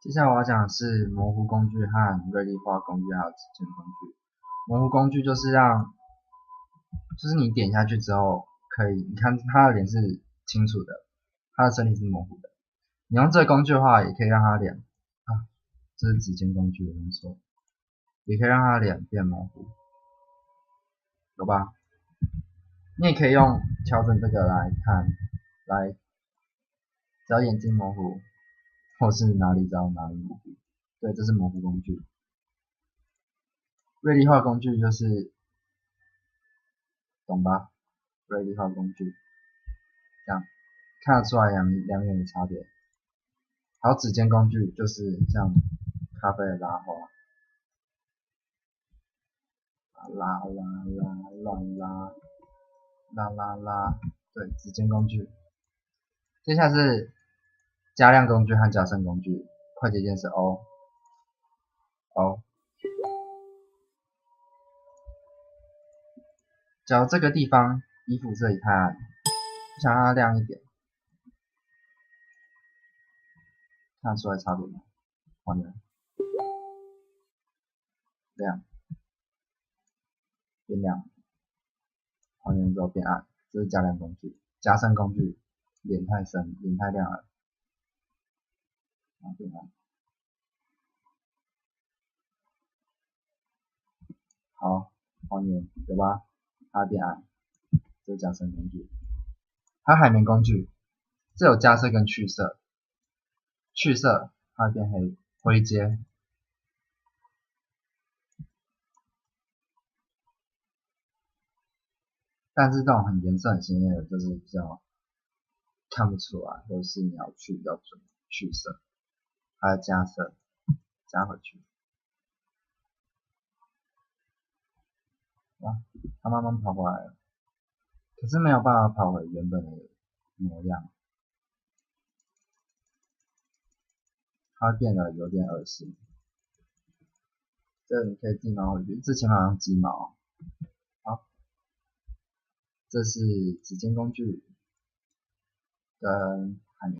接下来我要讲的是模糊工具和锐利化工具还有指尖工具。模糊工具就是你点下去之后，可以你看它的脸是清楚的，它的身体是模糊的。你用这个工具的话，也可以让它脸这是指尖工具，我没错，也可以让它的脸变模糊，有吧？你也可以用调整这个来看，只要眼睛模糊，或是哪里模糊。对，这是模糊工具。锐利化工具就是懂吧？锐利化工具，这样看得出来两眼的差别。还有指尖工具就是像咖啡的拉花，拉，对，指尖工具。接下来是加亮工具和加深工具，快捷键是 O。假如这个地方衣服这里太暗，我想让它亮一点，看得出来差别吗？还原，亮，变亮，还原之后变暗，这是加亮工具。加深工具，脸太深，脸太亮了，然后变暗。好，还原，有吧？它变暗，这是加深工具。还有海绵工具，这有加色跟去色，去色它会变黑，灰阶。但是这种颜色很鲜艳的，就是比较看不出来，或是你要去比较准去色，还有加色，加回去。哇，它慢慢跑过来了，可是没有办法跑回原本的模样，它会变得有点恶心。这你可以自己拿回去，之前好像鸡毛。好，这是指尖工具跟